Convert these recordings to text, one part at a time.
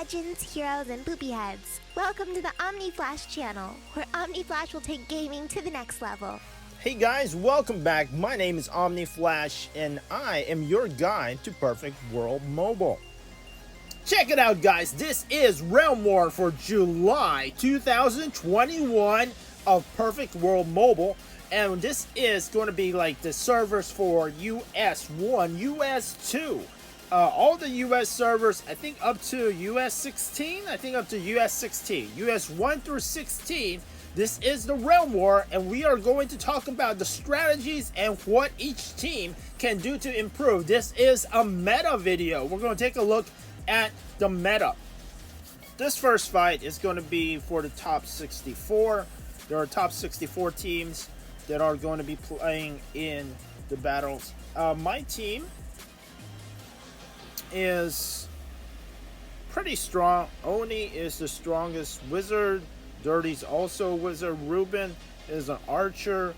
legends, heroes, and poopy heads. Welcome to the Omni Flash channel, where Omni Flash will take gaming to the next level. Hey guys, welcome back. My name is Omni Flash, and I am your guide to Perfect World Mobile. Check it out, guys. This is Realm War for July 2021 of Perfect World Mobile. And this is going to be like the servers for US 1, US 2. All the US servers, I think up to US 16. I think up to US 16. US 1 through 16. This is the Realm War, and we are going to talk about the strategies and what each team can do to improve. This is a meta video. We're going to take a look at the meta. This first fight is going to be for the top 64. There are top 64 teams that are going to be playing in the battles. My team is pretty strong. Oni is the strongest wizard. Dirty's also a wizard. Ruben is an archer.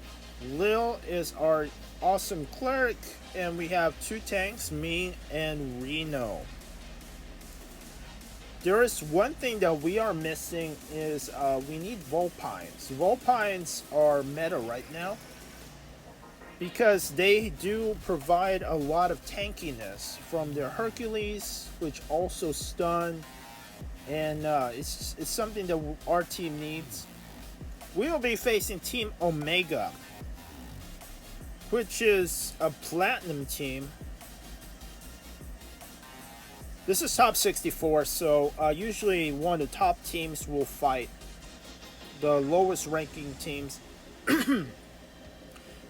Lil is our awesome cleric. And we have two tanks, me and Reno. There is one thing that we are missing is we need Vulpines. Vulpines are meta right now because they do provide a lot of tankiness from their Hercules, which also stun, and it's something that our team needs. We will be facing Team Omega, which is a platinum team. This is top 64, so usually one of the top teams will fight the lowest ranking teams.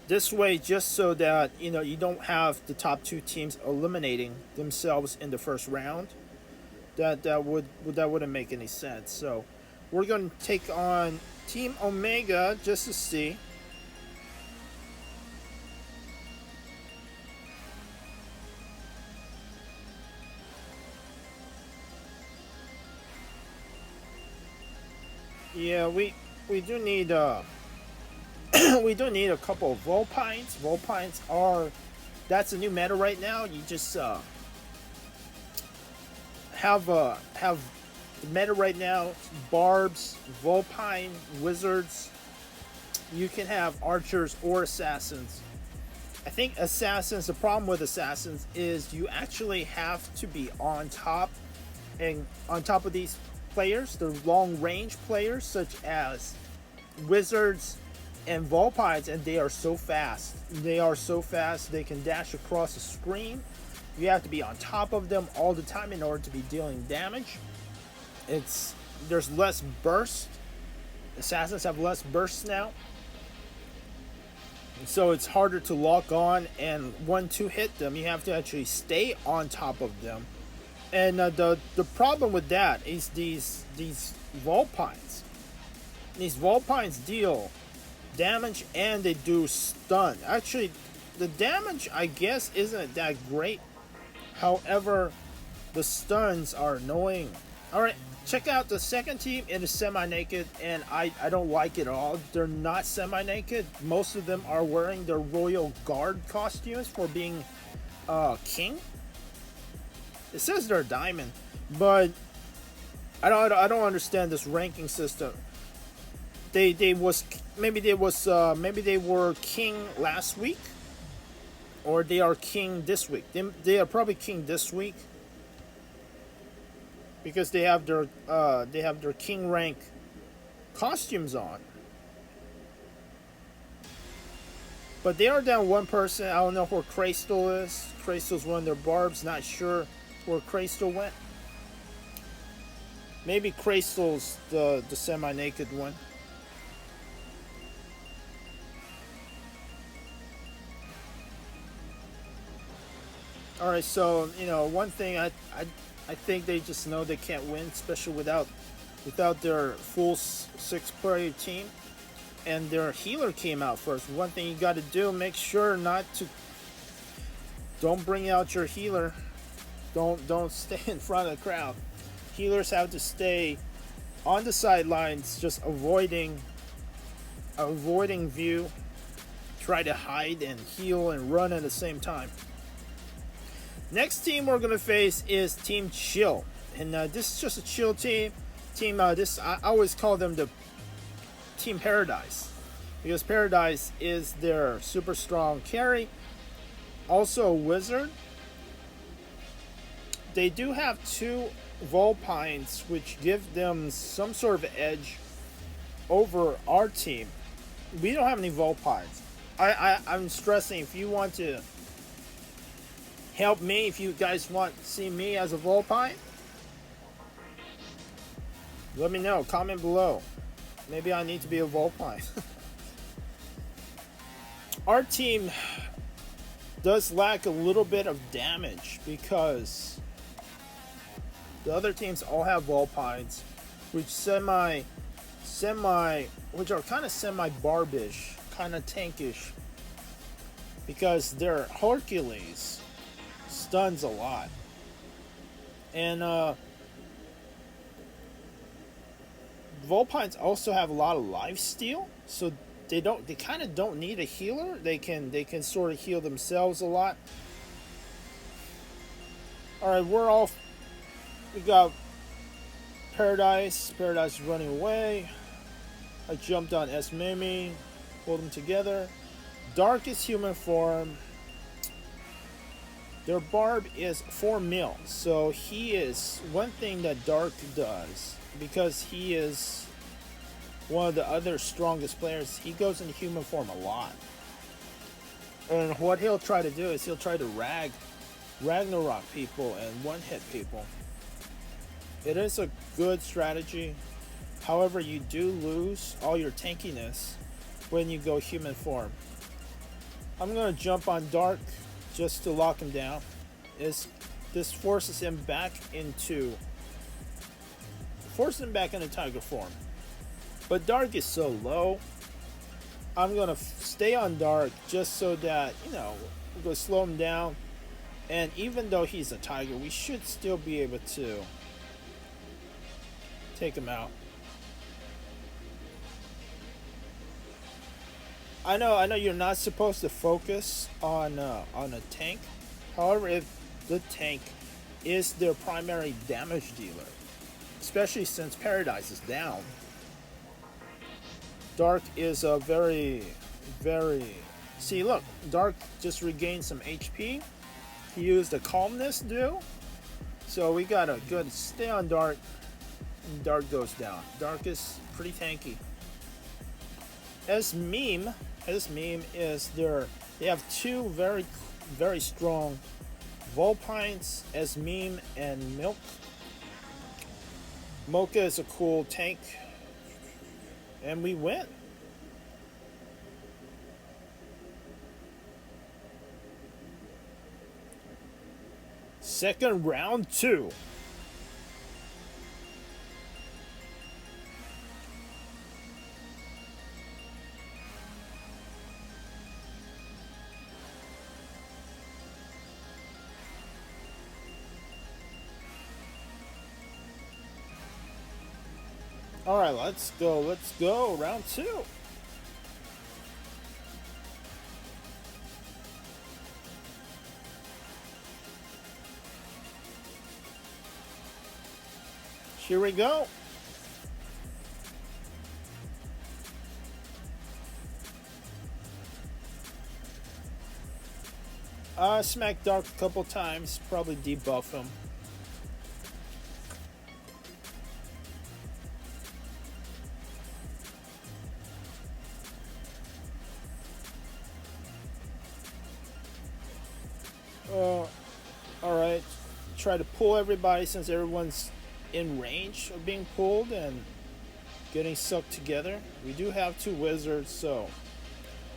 This way, just so that you don't have the top two teams eliminating themselves in the first round. That wouldn't make any sense. So we're going to take on Team Omega just to see. Yeah, we do need we do need a couple of Vulpines. Vulpines that's a new meta right now. You just have the meta right now: barbs, Vulpine, wizards. You can have archers or assassins. I think assassins, the problem with assassins is you actually have to be on top of these players, the long range players such as wizards and Vulpines, and they are so fast. They can dash across the screen. You have to be on top of them all the time in order to be dealing damage. There's less burst. Assassins have less bursts now, so it's harder to lock on, and to hit them you have to actually stay on top of them. And the problem with that is these Vulpines. These Vulpines deal damage and they do stun. Actually, the damage, I guess, isn't that great. However, the stuns are annoying. Alright, check out the second team. It is semi-naked, and I don't like it at all. They're not semi-naked. Most of them are wearing their Royal Guard costumes for being king. It says they're diamond, but I don't understand this ranking system. Maybe they were king last week, or they are king this week. They are probably king this week because they have their king rank costumes on. But they are down one person. I don't know where Crystal is. Crystal's one of their barbs. Not sure where Crystal went. Maybe Crystal's the semi-naked one. Alright, so one thing I think they just know they can't win, especially without their full 6-player team. And their healer came out first. One thing you got to do, make sure don't bring out your healer. Don't stay in front of the crowd. Healers have to stay on the sidelines, just avoiding view. Try to hide and heal and run at the same time. Next team we're going to face is Team Chill. And this is just a chill team. This I always call them the Team Paradise, because Paradise is their super strong carry. Also a wizard. They do have 2 Vulpines, which give them some sort of edge over our team. We don't have any Vulpines. I'm stressing, if you want to help me, if you guys want to see me as a Vulpine, let me know. Comment below. Maybe I need to be a Vulpine. Our team does lack a little bit of damage because the other teams all have Vulpines, which which are kind of semi-barbish, kind of tankish, because their Hercules stuns a lot. And Vulpines also have a lot of lifesteal, so they kind of don't need a healer. They can sort of heal themselves a lot. All right, we got Paradise. Paradise is running away. I jumped on Mimi, pulled them together. Dark is human form. Their Barb is 4 mil, so he is one thing that Dark does, because he is one of the other strongest players. He goes into human form a lot, and what he'll try to do is he'll try to Ragnarok people and one-hit people. It is a good strategy. However, you do lose all your tankiness when you go human form. I'm going to jump on Dark just to lock him down. This forces him back into tiger form. But Dark is so low, I'm going to stay on Dark just so that, we're going to slow him down. And even though he's a tiger, we should still be able to take him out. I know you're not supposed to focus on a tank. However, if the tank is their primary damage dealer, especially since Paradise is down, Dark is a very... See, look, Dark just regained some HP. He used a calmness do. So we got a good stay on Dark. And Dark goes down. Dark is pretty tanky. As meme is they have 2 very strong Vulpines, as meme and Milk. Mocha is a cool tank, and we win. Second round 2. All right, let's go, round 2. Here we go. Smack Dark a couple times, probably debuff him. Alright, try to pull everybody since everyone's in range of being pulled and getting sucked together. We do have 2 wizards, so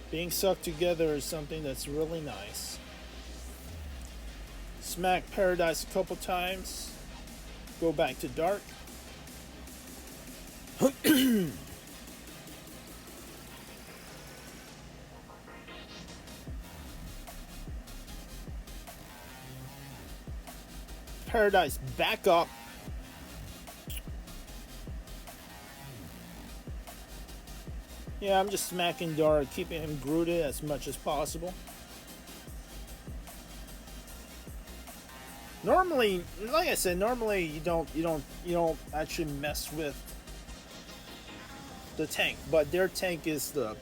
being sucked together is something that's really nice. Smack Paradise a couple times. Go back to Dark. Paradise back up. Yeah, I'm just smacking Dark, keeping him grooted as much as possible. Normally, like I said, normally you don't actually mess with the tank, but their tank is a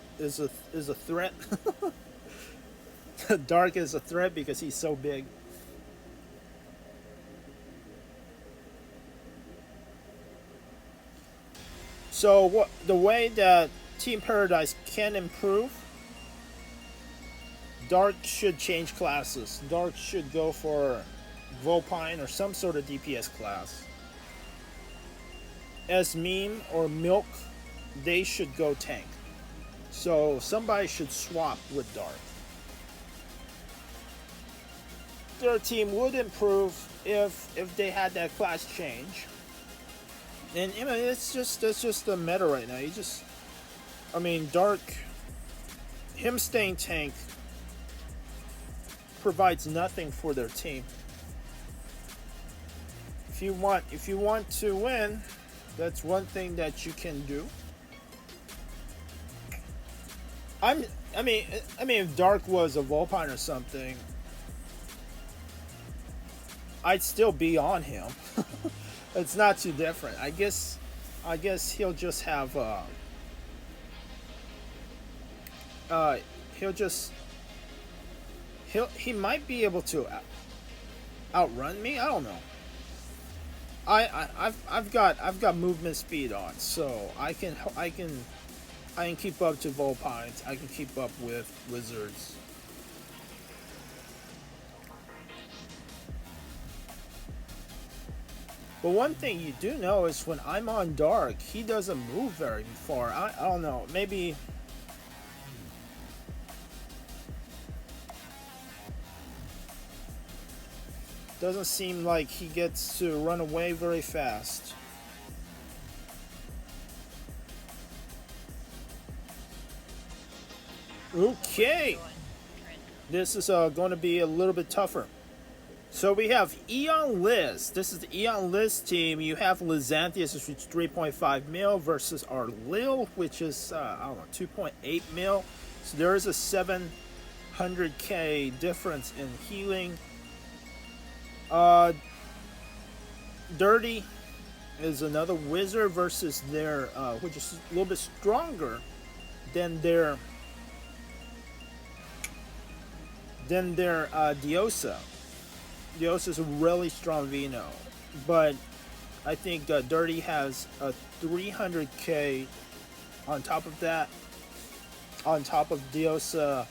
threat. Dark is a threat because he's so big. So what the way that Team Paradise can improve, Dark should change classes. Dark should go for Vulpine or some sort of DPS class. As Meme or Milk, they should go tank. So somebody should swap with Dark. Their team would improve if they had that class change. And you know, that's just the meta right now. You just, I mean, Dark, him staying tank provides nothing for their team. If you want to win, that's one thing that you can do. I mean, if Dark was a Vulpine or something, I'd still be on him. It's not too different. I guess he'll just have he might be able to outrun me. I don't know. I've got movement speed on, so I can keep up to Vulpines. I can keep up with Wizards. But one thing you do know is when I'm on Dark, he doesn't move very far. I don't know. Maybe doesn't seem like he gets to run away very fast. Okay. This is going to be a little bit tougher. So we have Eon Liz. This is the Eon Liz team. You have Lizanthius, which is 3.5 mil, versus our Lil, which is, I don't know, 2.8 mil. So there is a 700k difference in healing. Dirty is another wizard versus their, which is a little bit stronger than their Diosa. Diosa is a really strong Vino, but I think Dirty has a 300k on top of that. On top of Diosa,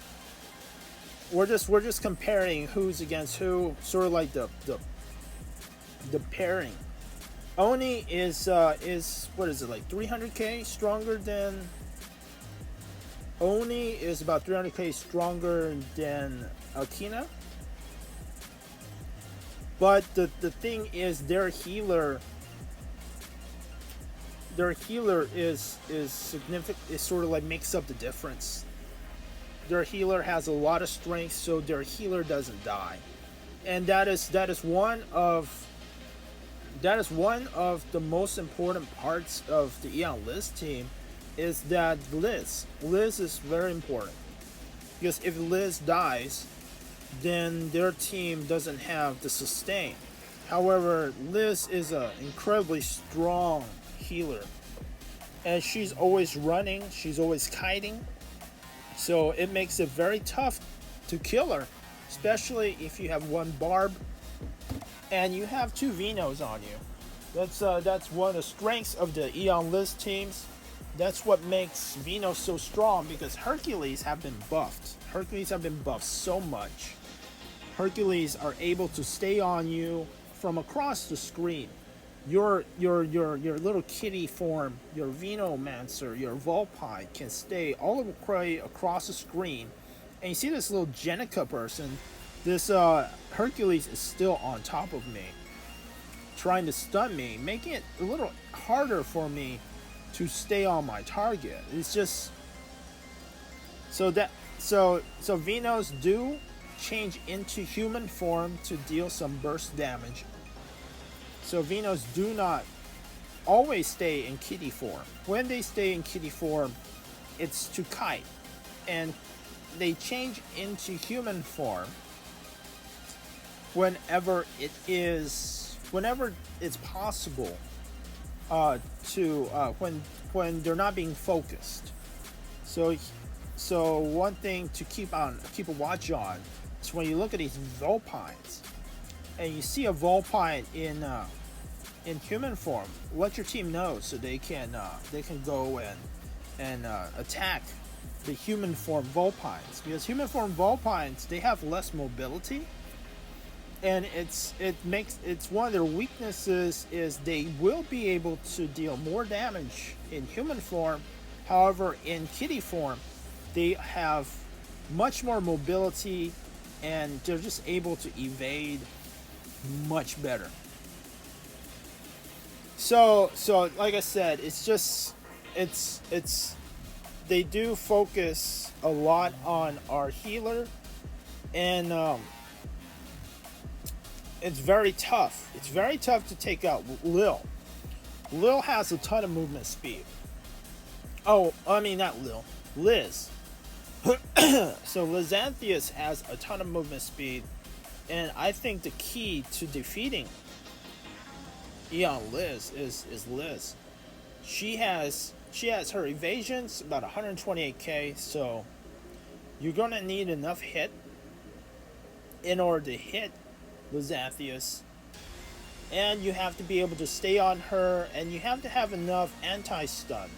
we're just comparing who's against who, sort of like the pairing. Oni is what is it, like 300k stronger than. Oni is about 300k stronger than Akina. But the thing is, their healer is significant. It sort of like makes up the difference. Their healer has a lot of strength, so their healer doesn't die, and that is one of the most important parts of the Eon Liz team. Is that Liz is very important, because if Liz dies, then their team doesn't have the sustain. However, Liz is an incredibly strong healer, and she's always running, she's always kiting, so it makes it very tough to kill her, especially if you have one Barb and you have two Vinos on you. That's one of the strengths of the Eon Liz teams. That's what makes Vino so strong, because Hercules have been buffed. Hercules have been buffed so much. Hercules are able to stay on you from across the screen. Your little kitty form, your Venomancer, your Vulpine can stay all the way across the screen. And you see this little Jenica person, this Hercules is still on top of me, trying to stun me, making it a little harder for me to stay on my target. It's just so Venos do change into human form to deal some burst damage. So Venos do not always stay in kitty form. When they stay in kitty form, it's to kite, and they change into human form whenever it's possible to when they're not being focused. So one thing to keep a watch on is when you look at these Vulpines and you see a Vulpine in human form, let your team know so they can go and attack the human form Vulpines, because human form Vulpines, they have less mobility, and it's one of their weaknesses is they will be able to deal more damage in human form. However, in kitty form, they have much more mobility and they're just able to evade much better. So like I said, they do focus a lot on our healer, and it's very tough. It's very tough to take out Lil. Lil has a ton of movement speed. Oh, I mean not Lil, Liz. So Lizanthius has a ton of movement speed, and I think the key to defeating Eon Liz is Liz. She has her evasions about 128k, so you're gonna need enough hit in order to hit Lizanthius, and you have to be able to stay on her, and you have to have enough anti-stun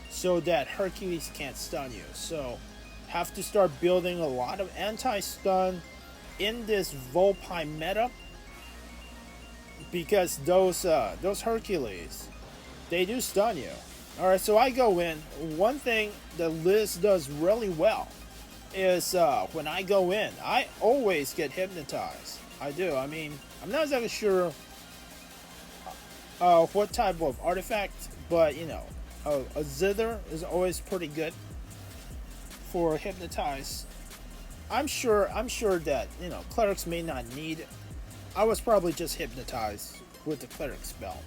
so that Hercules can't stun you. So have to start building a lot of anti-stun in this Vulpine meta, because those Hercules, they do stun you. Alright, so I go in. One thing that Liz does really well is when I go in, I always get hypnotized. I do. I mean, I'm not exactly sure what type of artifact, but you know, a zither is always pretty good for hypnotize. I'm sure that, you know, clerics may not need it. I was probably just hypnotized with the cleric spell.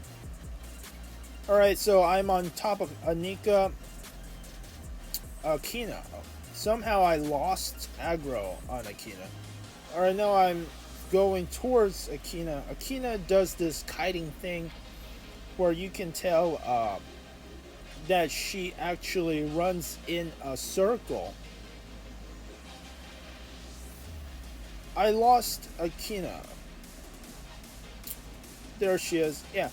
Alright, so I'm on top of Anika Akina. Somehow I lost aggro on Akina. Alright, now I'm going towards Akina. Akina does this kiting thing where you can tell that she actually runs in a circle. I lost Akina. There she is. Yeah.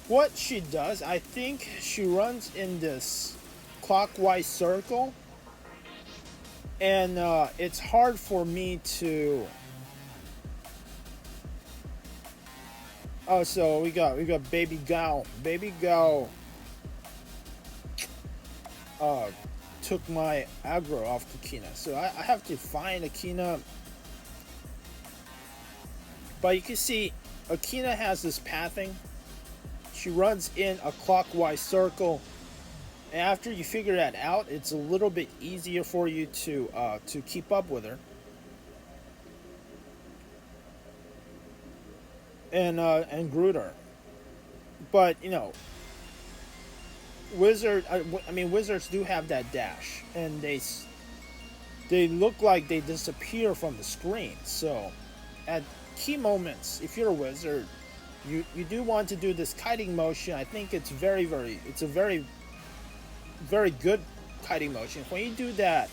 What she does, I think she runs in this clockwise circle, and it's hard for me to. Oh, so we got Baby Gao. Baby Gao took my aggro off Akina, so I have to find Akina. But you can see Akina has this pathing. She runs in a clockwise circle. And after you figure that out, it's a little bit easier for you to keep up with her. And groot her. But you know, wizards do have that dash, and they look like they disappear from the screen. So at key moments, if you're a wizard, you do want to do this kiting motion. I think it's a very good kiting motion. When you do that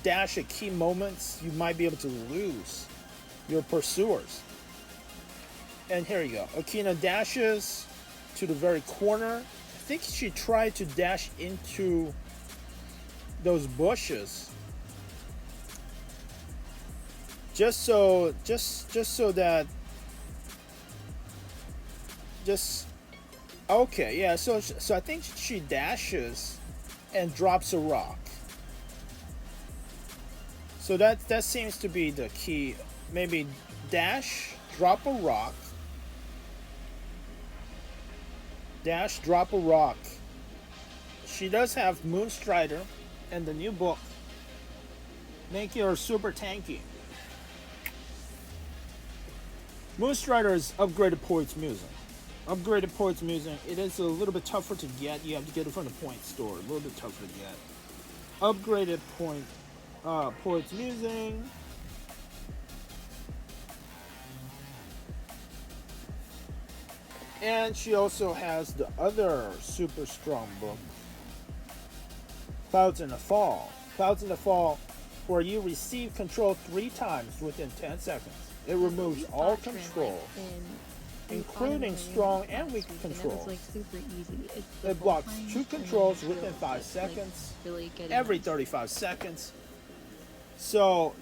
dash at key moments, you might be able to lose your pursuers. And here you go. Akina dashes to the very corner. I think she tried to dash into those bushes. Just so that okay, yeah, so I think she dashes and drops a rock. So that seems to be the key. Maybe dash, drop a rock. Dash, drop a rock. She does have Moonstrider and the new book, making her super tanky. Moonstrider is upgraded Poet's Musing. Upgraded Poet's Musing, it is a little bit tougher to get. You have to get it from the point store. A little bit tougher to get. Upgraded Poet's Musing. And she also has the other super strong book, Clouds in the Fall. Clouds in the Fall, where you receive control 3 times within 10 seconds. It removes all control, including strong and weak controls. Like super easy. It blocks 2 controls within 5 seconds, really every 35 seconds. So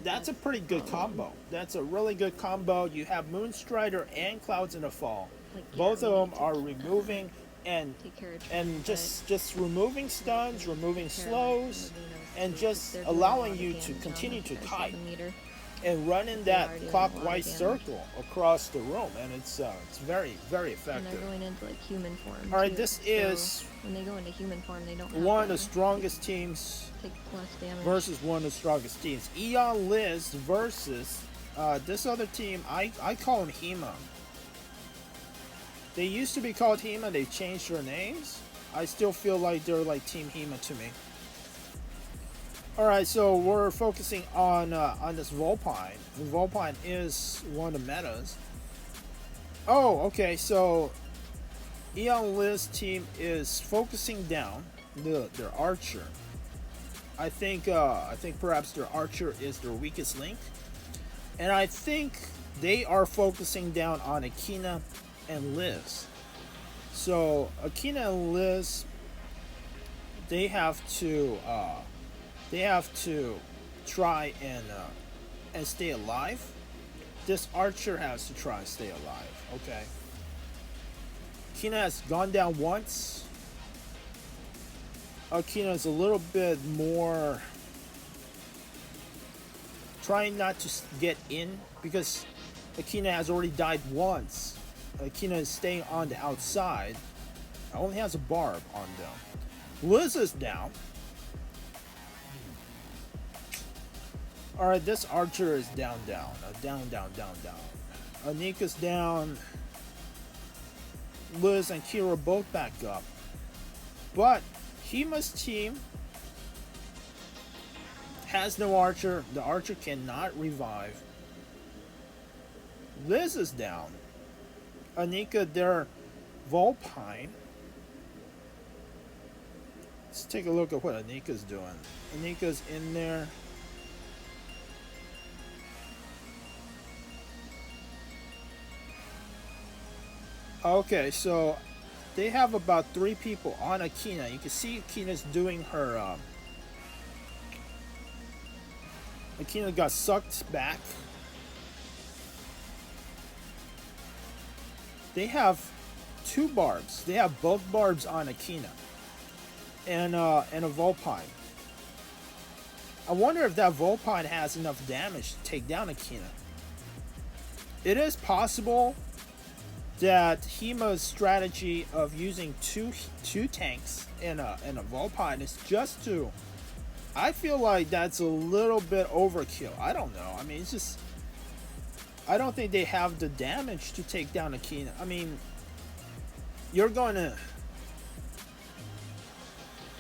that's a pretty good combo. That's a really good combo. You have Moonstrider and Clouds in the Fall. Both of them are removing and just removing stuns, removing slows, and just allowing you to continue to kite and run in that clockwise circle across the room, and it's very, very effective. And they're going into like human form. All right, this is when they go into human form, they don't. One of the strongest teams take less damage versus one of the strongest teams. Eon Liz versus this other team. I call them Hema. They used to be called Hema. They've changed their names. I still feel like they're like Team Hema to me. Alright, so we're focusing on this Vulpine. Vulpine is one of the metas. Oh, okay, so Eon Liz team is focusing down their archer. I think perhaps their archer is their weakest link. And I think they are focusing down on Akina and Liz. So Akina and Liz, they have to try and stay alive. This archer has to try and stay alive. Okay. Akina has gone down once. Akina is a little bit more trying not to get in because Akina has already died once. Akina is staying on the outside. Only has a barb on them. Liz is down. Alright, this archer is down. Anika's down. Liz and Kira both back up. But Hima's team has no archer. The archer cannot revive. Liz is down. Anika, their Vulpine. Let's take a look at what Anika's doing. Anika's in there. Okay, so they have about 3 people on Akina. You can see Akina's doing her. Akina got sucked back. They have 2 barbs. They have both barbs on Akina and a Vulpine. I wonder if that Vulpine has enough damage to take down Akina. It is possible that Hima's strategy of using two tanks and a Vulpine is just to. I feel like that's a little bit overkill. I don't know. I mean, it's just. I don't think they have the damage to take down Akina. I mean, you're going to.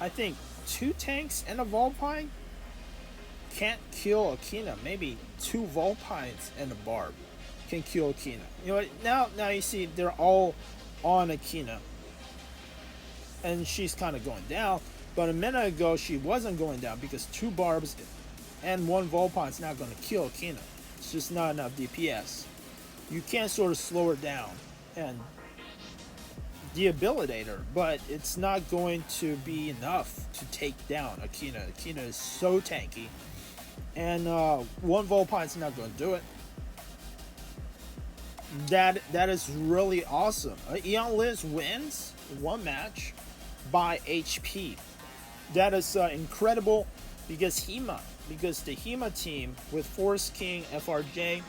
I think 2 tanks and a Vulpine can't kill Akina. Maybe 2 Vulpines and a Barb can kill Akina. You know what? Now you see they're all on Akina. And she's kind of going down. But a minute ago she wasn't going down because 2 Barbs and 1 Vulpine's not going to kill Akina. It's just not enough DPS. You can't sort of slow her down and debilitate her, but it's not going to be enough to take down Akina. Akina is so tanky. And 1 Vulpine's not going to do it. That is really awesome. Eon Liz wins 1 match by HP. That is incredible because the Hema team with Forest King, FRJ,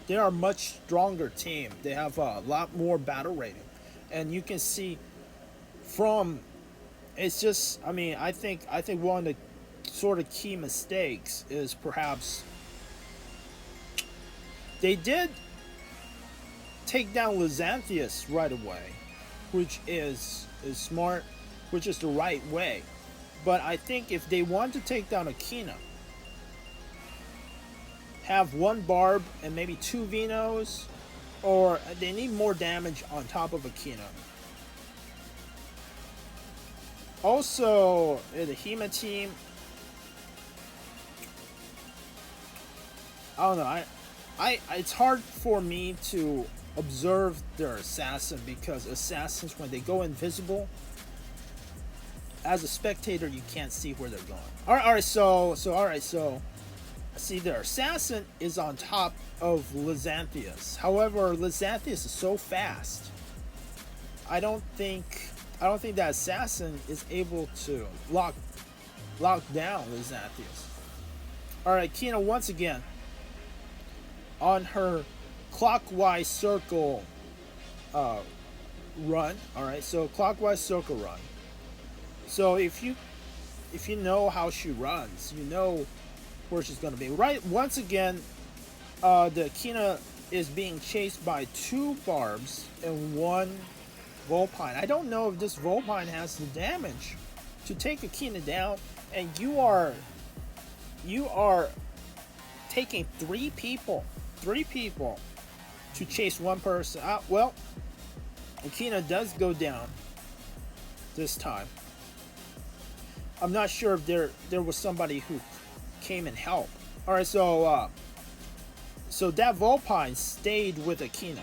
they are a much stronger team. They have a lot more battle rating. And you can see from, it's just, I mean, I think one of the sort of key mistakes is perhaps they did take down Lizanthius right away, which is smart, which is the right way. But I think if they want to take down Akina, have 1 Barb and maybe 2 Venos or they need more damage on top of Akina. Also, the HEMA team, I don't know. It's hard for me to observe their assassin because assassins, when they go invisible, as a spectator, you can't see where they're going. All right. So see, their assassin is on top of Lizanthius. However, Lizanthius is so fast. I don't think that assassin is able to lock down Lizanthius. All right, Kina once again on her clockwise circle run. All right, so clockwise circle run. So if you know how she runs, you know where she's going to be. Right, once again, the Kina is being chased by 2 Barbs and 1 Vulpine. I don't know if this Vulpine has the damage to take a Kina down, and you are taking 3 people to chase 1 person. Well, Akina does go down this time. I'm not sure if there was somebody who came and helped. All right, so that Vulpine stayed with Akina.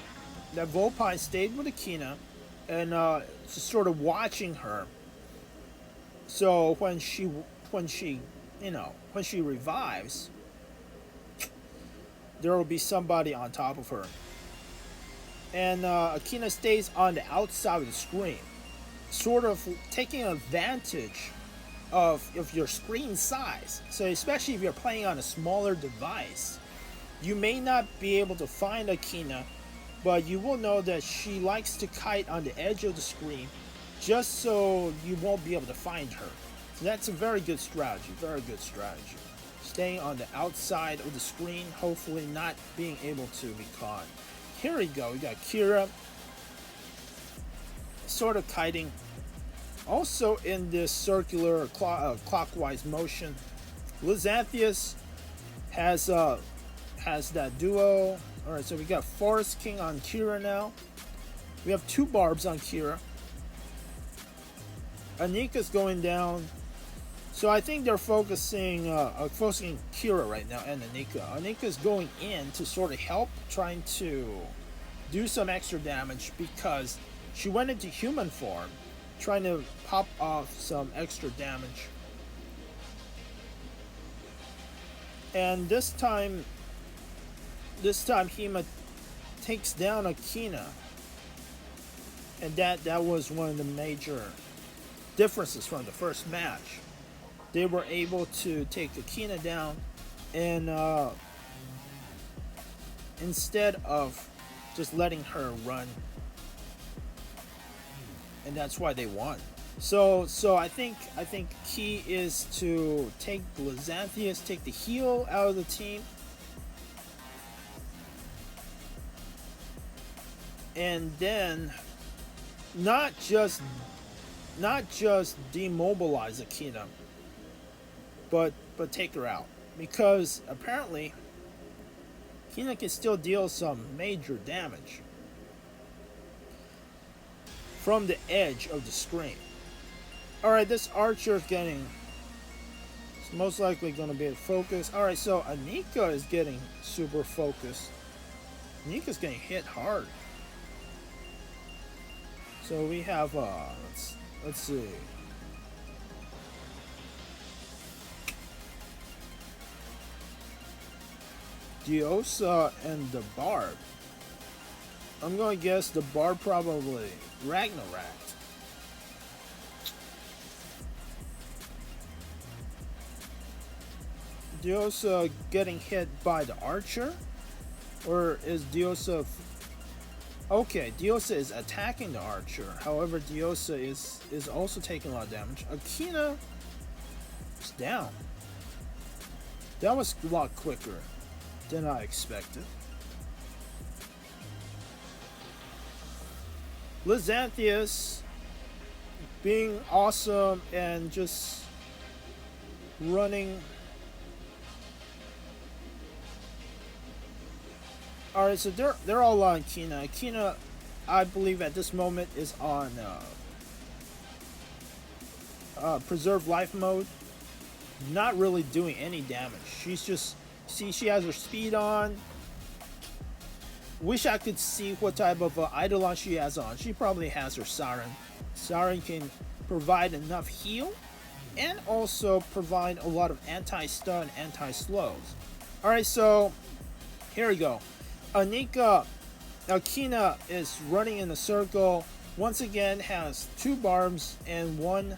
That Vulpine stayed with Akina, and just sort of watching her. So when she revives, there will be somebody on top of her. And Akina stays on the outside of the screen, sort of taking advantage of your screen size. So especially if you're playing on a smaller device, you may not be able to find Akina, but you will know that she likes to kite on the edge of the screen, just so you won't be able to find her. So that's a very good strategy, Staying on the outside of the screen, hopefully not being able to be caught. Here we go, we got Kira sort of kiting, also in this circular clockwise motion. Lizanthius has that duo. Alright, so we got Forest King on Kira now. We have 2 Barbs on Kira. Anika's going down. So I think they're focusing Kira right now and Anika. Anika's going in to sort of help, trying to do some extra damage because she went into human form, trying to pop off some extra damage. And this time Hema takes down Akina, and that was one of the major differences from the first match. They were able to take Akina down, and instead of just letting her run, and that's why they won. So I think key is to take Lizanthius, take the heal out of the team, and then not just demobilize Akina, but take her out, because apparently Akina can still deal some major damage from the edge of the screen. Alright, this archer is it's most likely going to be a focus. Alright, so Anika is getting super focused. Anika's getting hit hard. So we have let's see. Diosa and the Barb. I'm going to guess the Barb probably Ragnarok. Diosa getting hit by the archer? Or is Diosa... Okay, Diosa is attacking the archer. However, Diosa is also taking a lot of damage. Akina is down. That was a lot quicker than I expected. Lizanthius being awesome and just running All right, so they're all on Kina. Kina, I believe at this moment is on preserve life mode. Not really doing any damage. She's just, see, she has her speed on. Wish I could see what type of Eidolon she has on. She probably has her Siren. Siren can provide enough heal and also provide a lot of anti-stun, anti-slows. Alright, so here we go. Kina is running in a circle. Once again has 2 Barbs and 1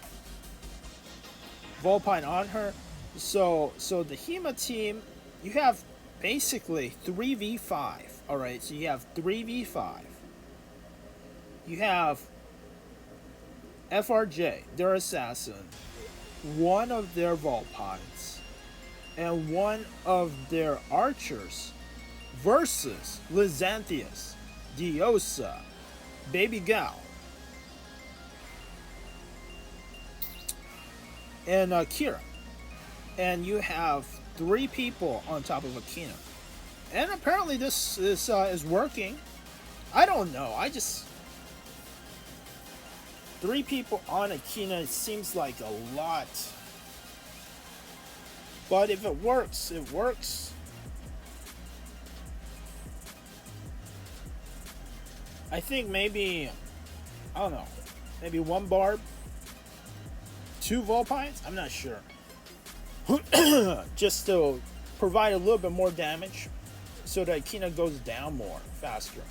Vulpine on her. So the Hema team, you have basically 3v5. Alright, so you have 3v5. You have FRJ, their assassin, 1 of their Vulpines, and 1 of their archers versus Lizanthius, Diosa, Baby Gal, and Kira. And you have 3 people on top of Akina. And apparently this is working. I don't know. 3 people on Akina seems like a lot. But if it works, it works. I think maybe, I don't know, maybe 1 Barb, 2 Vulpines? I'm not sure. Just to provide a little bit more damage so that Akina goes down more, faster.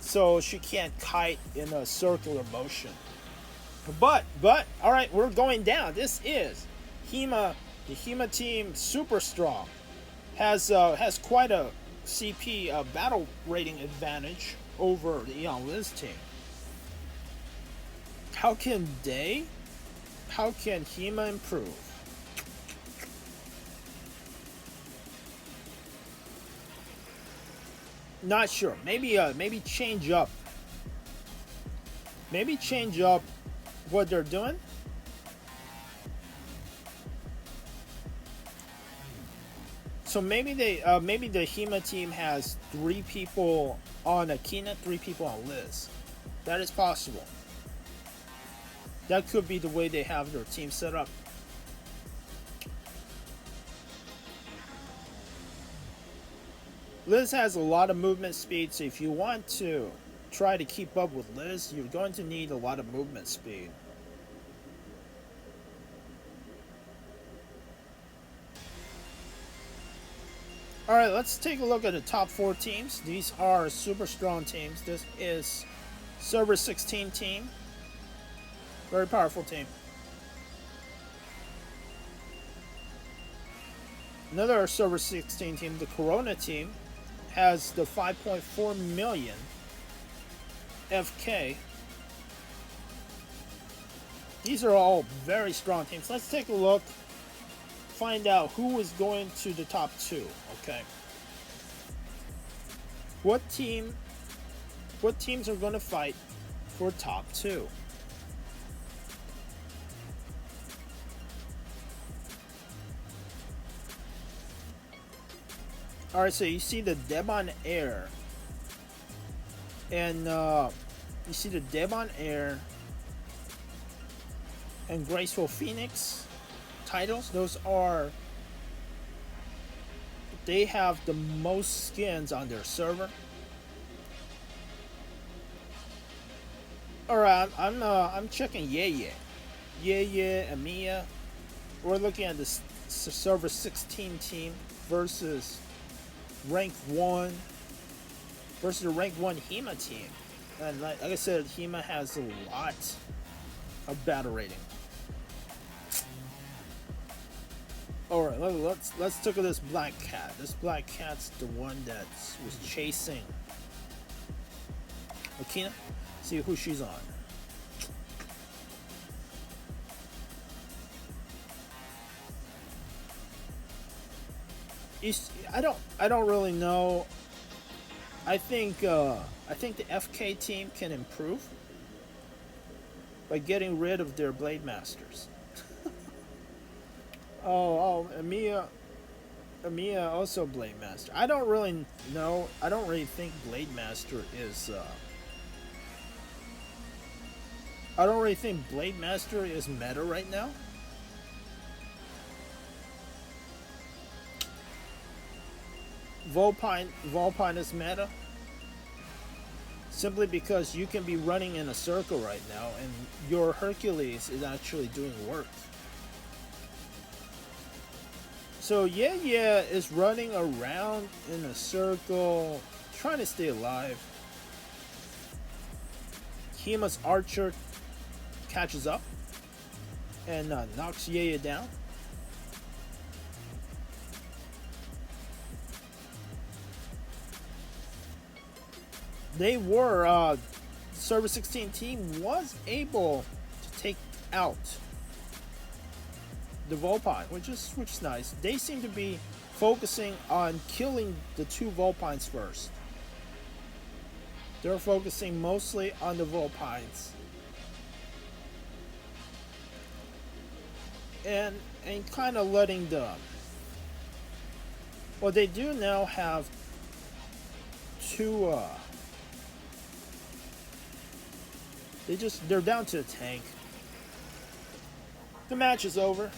So she can't kite in a circular motion. But, alright, we're going down. This is Hema, the Hema team, super strong. Has quite a CP battle rating advantage over the Eon Liz team. How can Hema improve? Not sure. Maybe change up. Maybe change up what they're doing. So maybe the Hema team has 3 people on Akina, 3 people on Liz. That is possible. That could be the way they have their team set up. Liz has a lot of movement speed, so if you want to try to keep up with Liz, you're going to need a lot of movement speed. Alright, let's take a look at the top 4 teams. These are super strong teams. This is Server 16 team. Very powerful team. Another Server 16 team, the Corona team, has the 5.4 million FK. These are all very strong teams. Let's take a look, find out who is going to the top 2. Okay. What teams are going to fight for top 2? Alright, so you see the Debonair. And you see the Debonair and Graceful Phoenix titles. Those are, they have the most skins on their server. Alright, I'm checking Yeye and Mia. We're looking at the server 16 team versus rank 1 versus the rank 1 Hema team. And like I said, Hema has a lot of battle rating. Alright, let's look at this black cat. This black cat's the one that was chasing Akina. See who she's on. I don't really know. I think the FK team can improve by getting rid of their Blademasters. oh, Mia Amiya also Blademaster. I don't really know. I don't really think Blademaster is. I don't really think Blademaster is meta right now. Vulpine is meta. Simply because you can be running in a circle right now and your Hercules is actually doing work. So yeah is running around in a circle, trying to stay alive. Hima's Archer catches up and knocks Yaya down. They were, Server 16 team was able to take out the Vulpine, which is nice. They seem to be focusing on killing the two Vulpines first. They're focusing mostly on the Vulpines. And kind of letting the... Well, they do now have two, they're down to a tank. The match is over.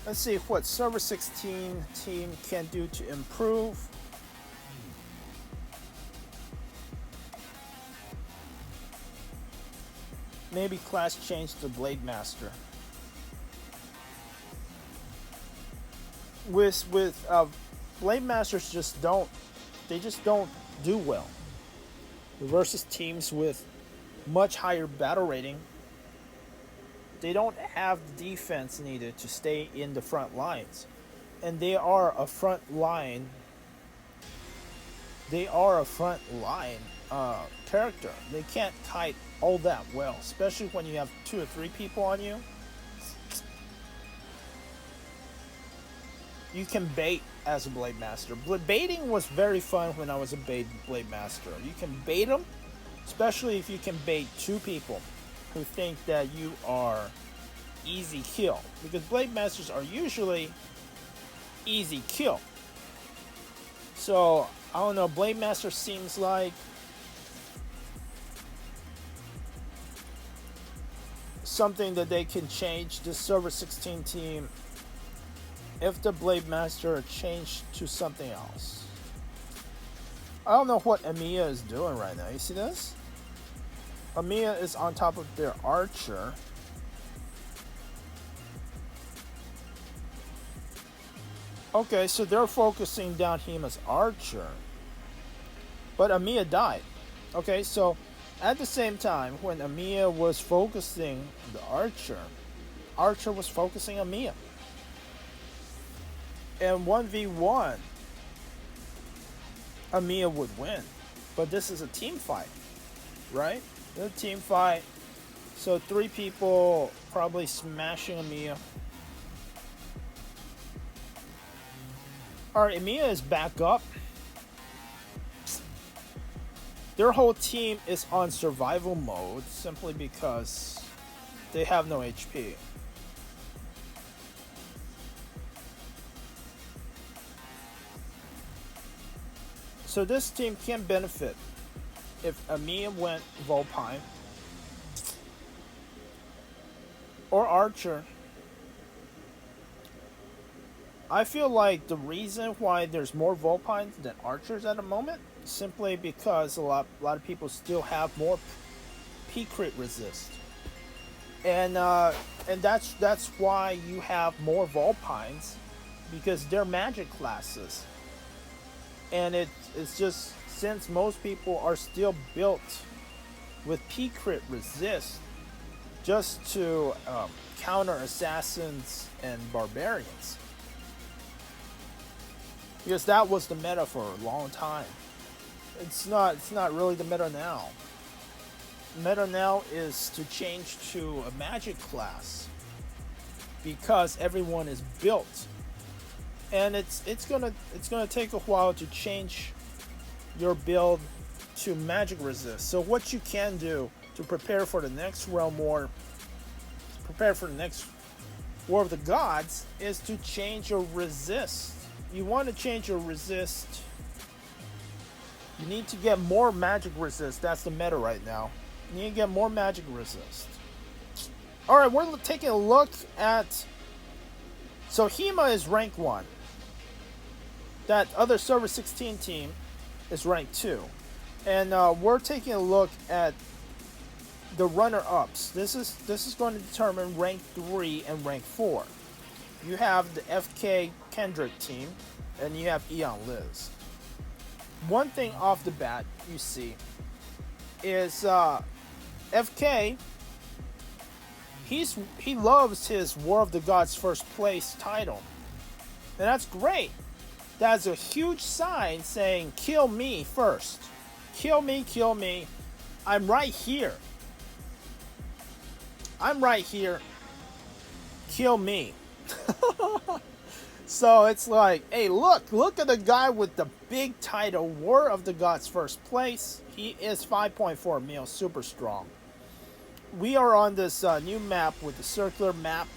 Let's see what Server 16 team can do to improve. Maybe class change to Blademaster. With Blademasters just don't do well versus teams with much higher battle rating. They don't have the defense needed to stay in the front lines, and they are a front line character. They can't kite all that well, especially when you have 2 or 3 people on you. You can bait as a Blademaster. Baiting was very fun when I was a Blademaster. You can bait them, especially if you can bait 2 people who think that you are easy kill. Because Blademasters are usually easy kill. So, I don't know, Blademaster seems like something that they can change. This Server 16 team, if the Blademaster changed to something else. I don't know what Amiya is doing right now. You see this? Amiya is on top of their Archer. Okay, so they're focusing down Hima's Archer. But Amiya died. Okay, so at the same time, when Amiya was focusing the Archer, Archer was focusing Amiya. And 1v1, Amiya would win. But this is a team fight, right? A team fight. So 3 people probably smashing Amiya. Alright, Amiya is back up. Their whole team is on survival mode simply because they have no HP. So this team can benefit if Amiya went Vulpine or Archer. I feel like the reason why there's more Vulpines than Archers at the moment is simply because a lot of people still have more P-crit resist, and that's why you have more Vulpines, because they're magic classes. And it's just, since most people are still built with P-crit resist just to counter assassins and barbarians. Because that was the meta for a long time. It's not really the meta now. Meta now is to change to a magic class, because everyone is built. And it's gonna take a while to change your build to magic resist. So what you can do to prepare for the next realm war, prepare for the next War of the Gods is to change your resist. You want to change your resist. You need to get more magic resist. That's the meta right now. You need to get more magic resist. Alright, we're taking a look at... So Hema is rank 1. That other Server 16 team is rank 2. And we're taking a look at the runner-ups. This is going to determine rank 3 and rank 4. You have the FK Kendrick team, and you have Eon Liz. One thing off the bat you see is FK. He loves his War of the Gods first place title, and that's great. That's a huge sign saying, "Kill me first. Kill me, kill me. I'm right here. I'm right here. Kill me." So it's like, hey, look at the guy with the big title, War of the Gods first place. He is 5.4 mil, super strong. We are on this new map with the circular map.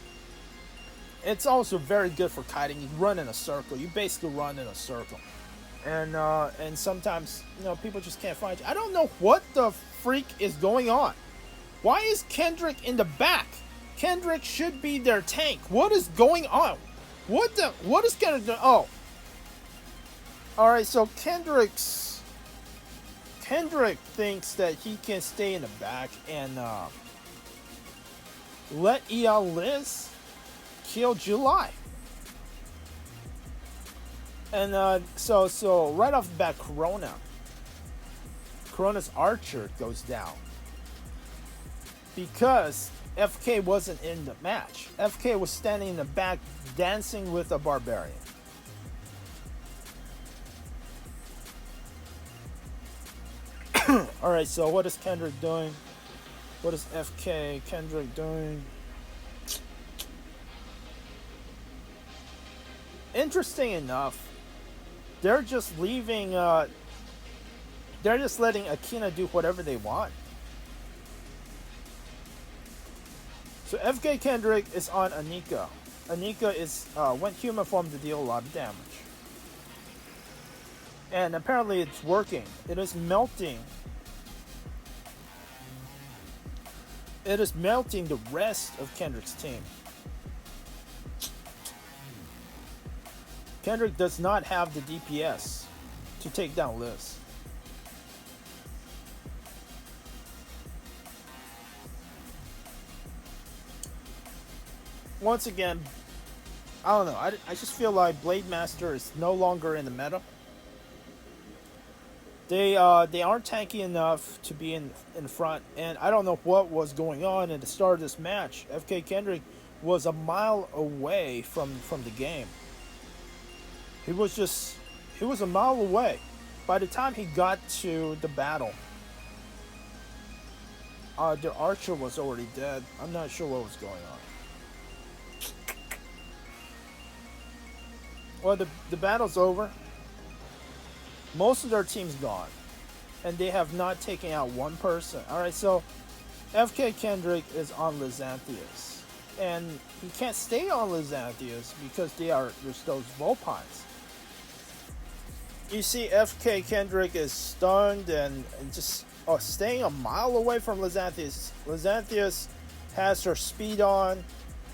It's also very good for kiting. You run in a circle. You basically run in a circle. And sometimes, people just can't find you. I don't know what the freak is going on. Why is Kendrick in the back? Kendrick should be their tank. What is going on? What is Kendrick doing? Oh. Alright, so Kendrick thinks that he can stay in the back and let Eon Liz kill July. And so right off the bat, Corona's Archer goes down because FK wasn't in the match. FK was standing in the back dancing with a Barbarian. Alright, so what is Kendrick doing? What is FK Kendrick doing? Interesting enough, they're just leaving, they're just letting Akina do whatever they want. So FK Kendrick is on Anika. Anika is went human form to deal a lot of damage. And apparently it's working. It is melting. It is melting the rest of Kendrick's team. Kendrick does not have the DPS to take down Liz. Once again, I don't know. I just feel like Blademaster is no longer in the meta. They aren't tanky enough to be in front, and I don't know what was going on at the start of this match. FK Kendrick was a mile away from the game. He was a mile away. By the time he got to the battle, the Archer was already dead. I'm not sure what was going on. Well, the battle's over. Most of their team's gone, and they have not taken out one person. Alright, so FK Kendrick is on Lizanthius, and he can't stay on Lizanthius because there's those Vulpines. You see FK Kendrick is stunned and just staying a mile away from Lizanthius. Lizanthius has her speed on.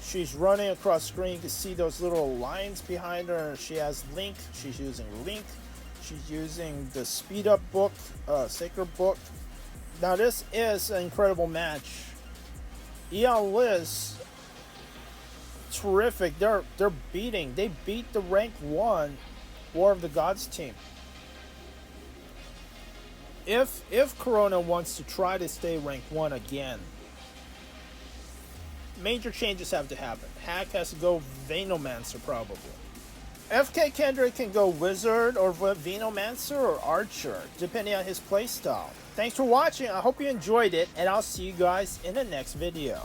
She's running across screen. You can see those little lines behind her. She has Link. She's using Link. She's using the speed up book, Sacred Book. Now this is an incredible match. Eon Liz, terrific. They beat the rank 1 War of the Gods team. If Corona wants to try to stay rank 1 again, major changes have to happen. Hack has to go Venomancer probably. FK Kendrick can go Wizard or Venomancer or Archer, depending on his playstyle. Thanks for watching. I hope you enjoyed it, and I'll see you guys in the next video.